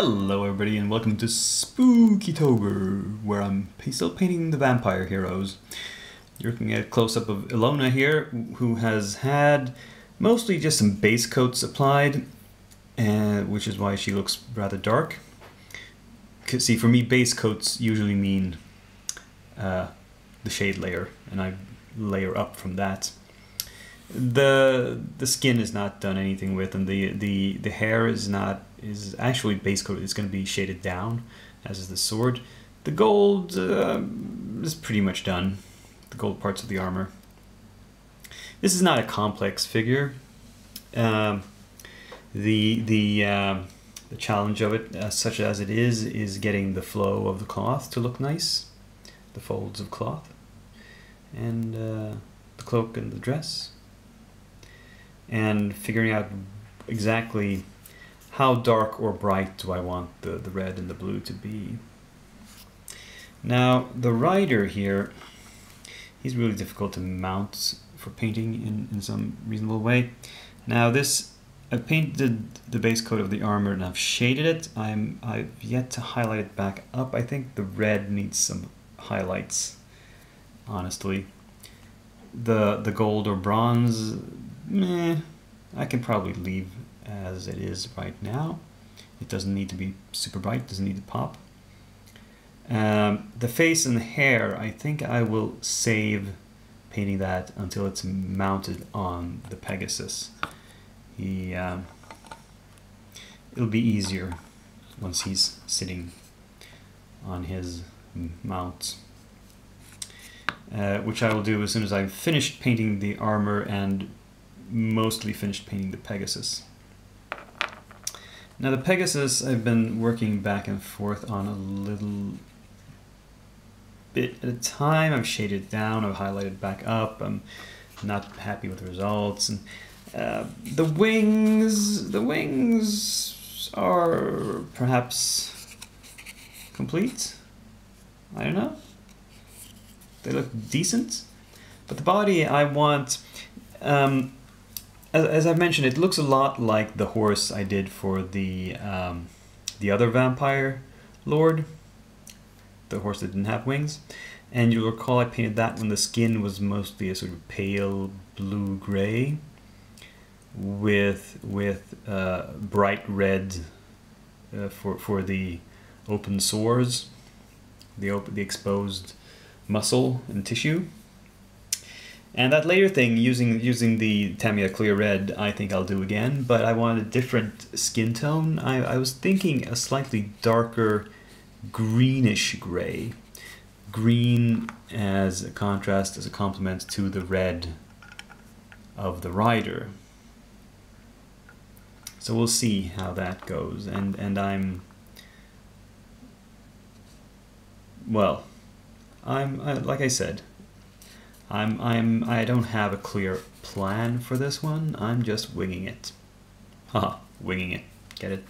Hello everybody and welcome to Spookytober, where I'm still painting the vampire heroes. You're looking at a close-up of Ilona here, who has had mostly just some base coats applied, which is why she looks rather dark. See, for me, base coats usually mean the shade layer, and I layer up from that. The skin is not done anything with, and the hair is actually base coat. It's going to be shaded down, as is the sword. The gold is pretty much done. The gold parts of the armor. This is not a complex figure. The challenge of it, such as it is getting the flow of the cloth to look nice, the folds of cloth, and the cloak and the dress. And figuring out exactly how dark or bright do I want the red and the blue to be. Now, the rider here, he's really difficult to mount for painting in some reasonable way. Now this, I've painted the base coat of the armor and I've shaded it. I've yet to highlight it back up. I think the red needs some highlights, honestly. The gold or bronze, meh, I can probably leave as it is right now. It doesn't need to be super bright, it doesn't need to pop. The face and the hair, I think I will save painting that until it's mounted on the Pegasus. It'll be easier once he's sitting on his mount. Which I will do as soon as I've finished painting the armor and mostly finished painting the Pegasus. Now the Pegasus, I've been working back and forth on a little bit at a time. I've shaded it down, I've highlighted back up. I'm not happy with the results. And the wings are perhaps complete. I don't know. They look decent, but the body I want. As I've mentioned, it looks a lot like the horse I did for the other vampire lord, the horse that didn't have wings. And you'll recall I painted that when the skin was mostly a sort of pale blue-gray with bright red for the open sores, the exposed muscle and tissue. And that later thing, using the Tamiya Clear Red, I think I'll do again, but I want a different skin tone. I was thinking a slightly darker greenish gray. Green as a contrast, as a complement to the red of the rider. So we'll see how that goes, and I'm like I said, I don't have a clear plan for this one. I'm just winging it. Haha, winging it. Get it?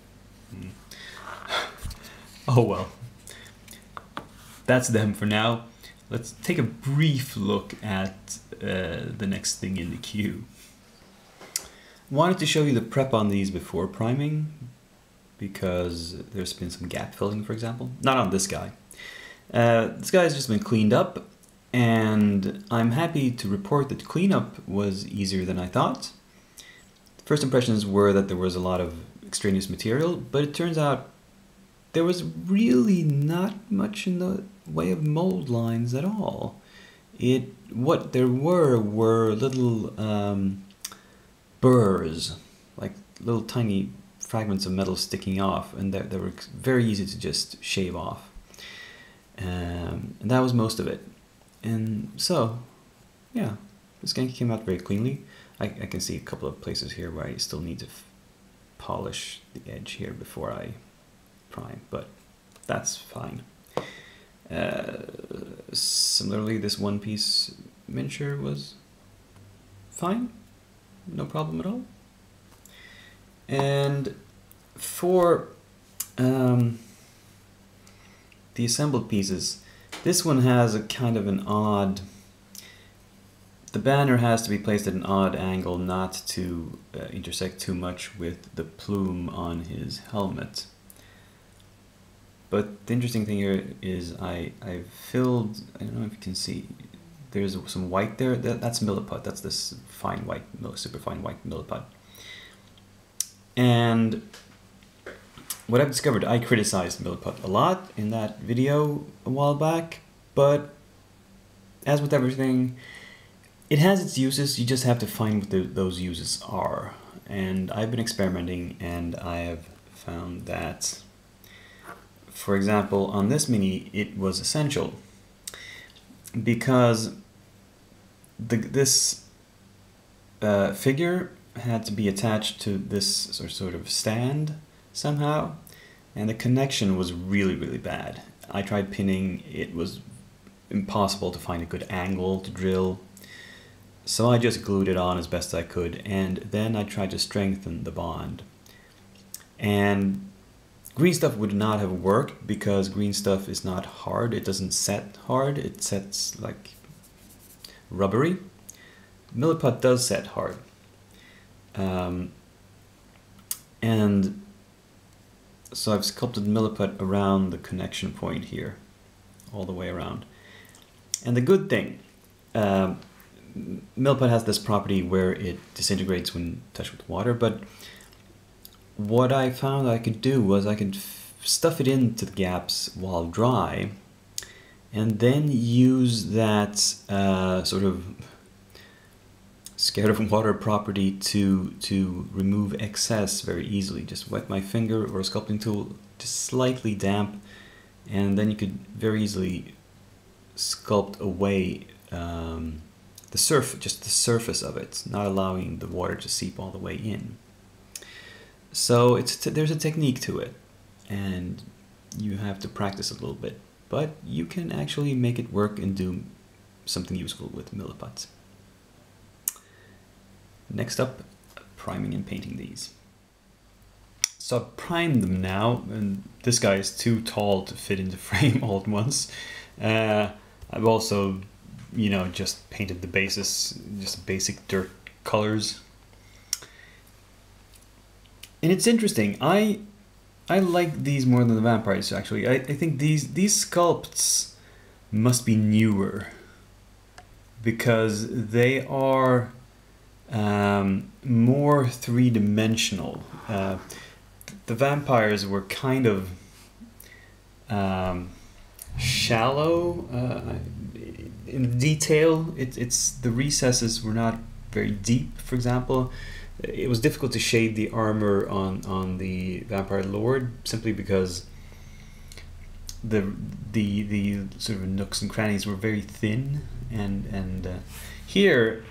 Oh well. That's them for now. Let's take a brief look at the next thing in the queue. Wanted to show you the prep on these before priming, because there's been some gap filling, for example. Not on this guy. This guy's just been cleaned up, and I'm happy to report that cleanup was easier than I thought. First impressions were that there was a lot of extraneous material, but it turns out there was really not much in the way of mold lines at all. What there were little burrs, like little tiny fragments of metal sticking off, and they were very easy to just shave off. And that was most of it. And so, yeah, this game came out very cleanly. I can see a couple of places here where I still need to polish the edge here before I prime, but that's fine. Similarly, this one piece miniature was fine, no problem at all. And for the assembled pieces, this one has a kind of an odd... The banner has to be placed at an odd angle not to intersect too much with the plume on his helmet. But the interesting thing here is I've filled, I don't know if you can see, there's some white there. That's milliput. That's this fine white, super fine white milliput. And what I've discovered, I criticized milliput a lot in that video a while back, but as with everything, it has its uses. You just have to find what those uses are. And I've been experimenting, and I have found that, for example, on this mini, it was essential because this figure had to be attached to this sort of stand somehow, and the connection was really, really bad. I tried pinning, it was impossible to find a good angle to drill, so I just glued it on as best I could, and then I tried to strengthen the bond. And green stuff would not have worked because green stuff is not hard. It doesn't set hard, it sets like rubbery. Milliput does set hard. And so I've sculpted milliput around the connection point here, all the way around. And the good thing, milliput has this property where it disintegrates when touched with water, but what I found I could do was I could stuff it into the gaps while dry, and then use that sort of scared of water property to remove excess very easily. Just wet my finger or a sculpting tool, just slightly damp, and then you could very easily sculpt away just the surface of it, not allowing the water to seep all the way in. So there's a technique to it, and you have to practice a little bit, but you can actually make it work and do something useful with milliputs. Next up, priming and painting these. So I've primed them now, and this guy is too tall to fit into frame all at once. I've also, just painted the basis, just basic dirt colors. And it's interesting, I like these more than the vampires actually. I think these sculpts must be newer because they are more three-dimensional. The vampires were kind of shallow in detail. It's the recesses were not very deep. For example, it was difficult to shade the armor on the Vampire Lord simply because the sort of nooks and crannies were very thin, and here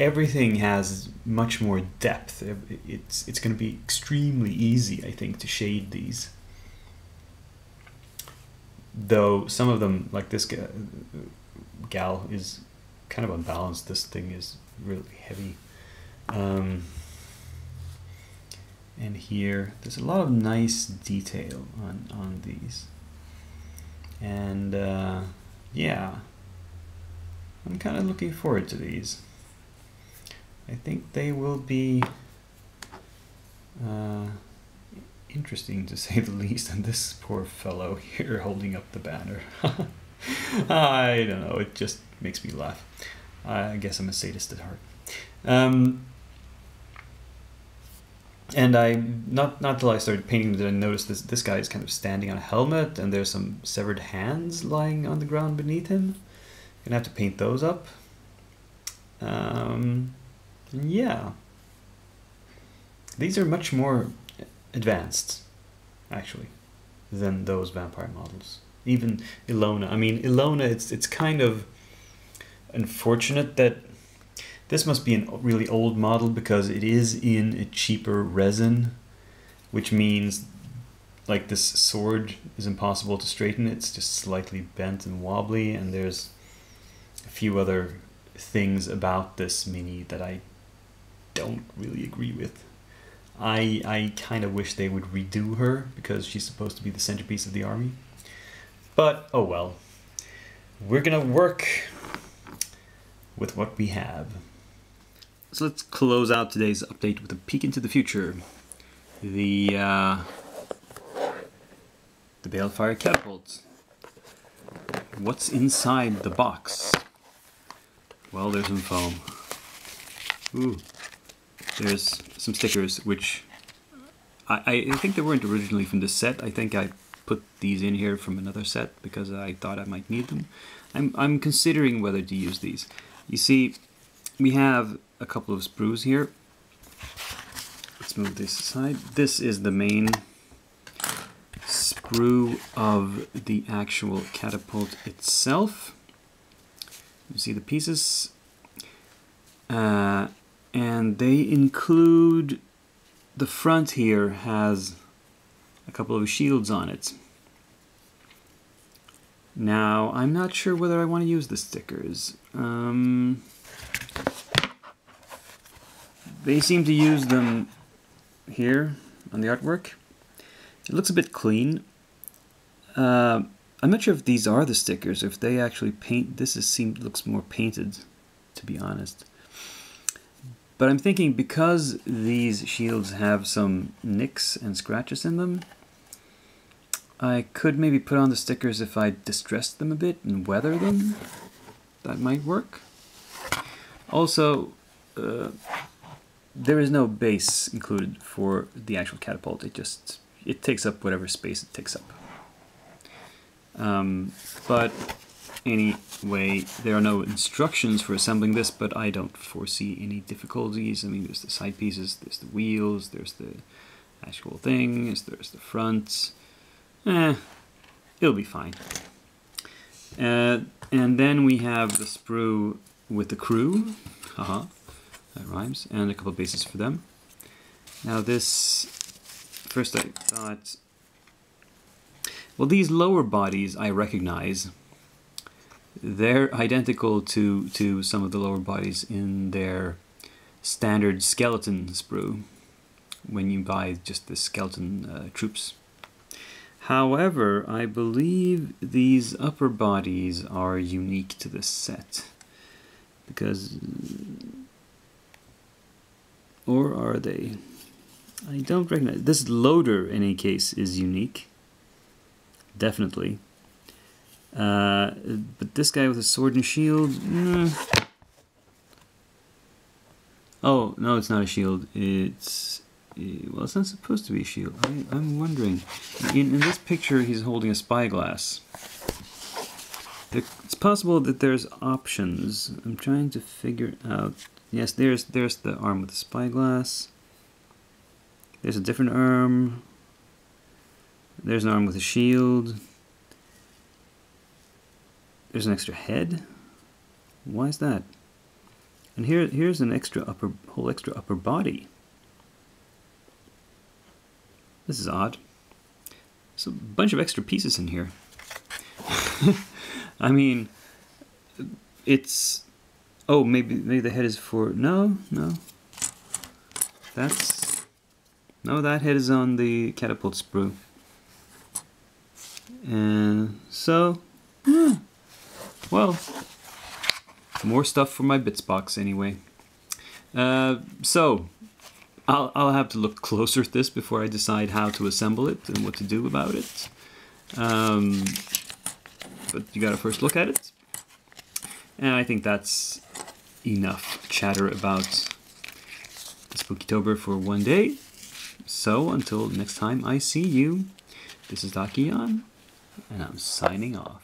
everything has much more depth. It's going to be extremely easy, I think, to shade these. Though some of them, like this gal, is kind of unbalanced. This thing is really heavy. And here, there's a lot of nice detail on these. And yeah, I'm kind of looking forward to these. I think they will be interesting, to say the least. And this poor fellow here holding up the banner. I don't know, it just makes me laugh. I guess I'm a sadist at heart. And not till I started painting did I notice this guy is kind of standing on a helmet, and there's some severed hands lying on the ground beneath him. Gonna have to paint those up. Yeah, these are much more advanced, actually, than those vampire models. Even Ilona. I mean, Ilona, it's kind of unfortunate that this must be a really old model because it is in a cheaper resin, which means like this sword is impossible to straighten. It's just slightly bent and wobbly, and there's a few other things about this mini that I don't really agree with. I kind of wish they would redo her because she's supposed to be the centerpiece of the army. But oh well, we're gonna work with what we have. So let's close out today's update with a peek into the future. The The Balefire Catapult. What's inside the box? Well, there's some foam. Ooh. There's some stickers, which I think they weren't originally from this set. I think I put these in here from another set because I thought I might need them. I'm considering whether to use these. You see, we have a couple of sprues here. Let's move this aside. This is the main sprue of the actual catapult itself. You see the pieces, and they include, the front here has a couple of shields on it. Now, I'm not sure whether I want to use the stickers. They seem to use them here on the artwork. It looks a bit clean. I'm not sure if these are the stickers, or if they actually paint. This looks more painted, to be honest. But I'm thinking because these shields have some nicks and scratches in them, I could maybe put on the stickers if I distressed them a bit and weather them. That might work. Also, there is no base included for the actual catapult. It takes up whatever space it takes up. But anyway, there are no instructions for assembling this, but I don't foresee any difficulties. I mean, there's the side pieces, there's the wheels, there's the actual thing, there's the front. It'll be fine. And then we have the sprue with the crew. Haha, that rhymes. And a couple of bases for them. Now this, first I thought, well, these lower bodies I recognize. They're identical to some of the lower bodies in their standard skeleton sprue when you buy just the skeleton troops. However, I believe these upper bodies are unique to this set. Because, or are they? I don't recognize. This loader, in any case, is unique. Definitely. But this guy with a sword and shield... Oh, no, it's not a shield. It's... Well, it's not supposed to be a shield. I'm wondering. In this picture, he's holding a spyglass. It's possible that there's options. I'm trying to figure out... Yes, there's the arm with the spyglass. There's a different arm. There's an arm with a shield. There's an extra head. Why is that? And here's an whole extra upper body. This is odd. There's a bunch of extra pieces in here. I mean, it's... Oh, maybe the head is for... No. No, that head is on the catapult sprue. And so... well, more stuff for my bits box anyway. So... I'll have to look closer at this before I decide how to assemble it and what to do about it. But you gotta first look at it. And I think that's enough chatter about the Spookytober for one day. So until next time I see you, this is Dakion, and I'm signing off.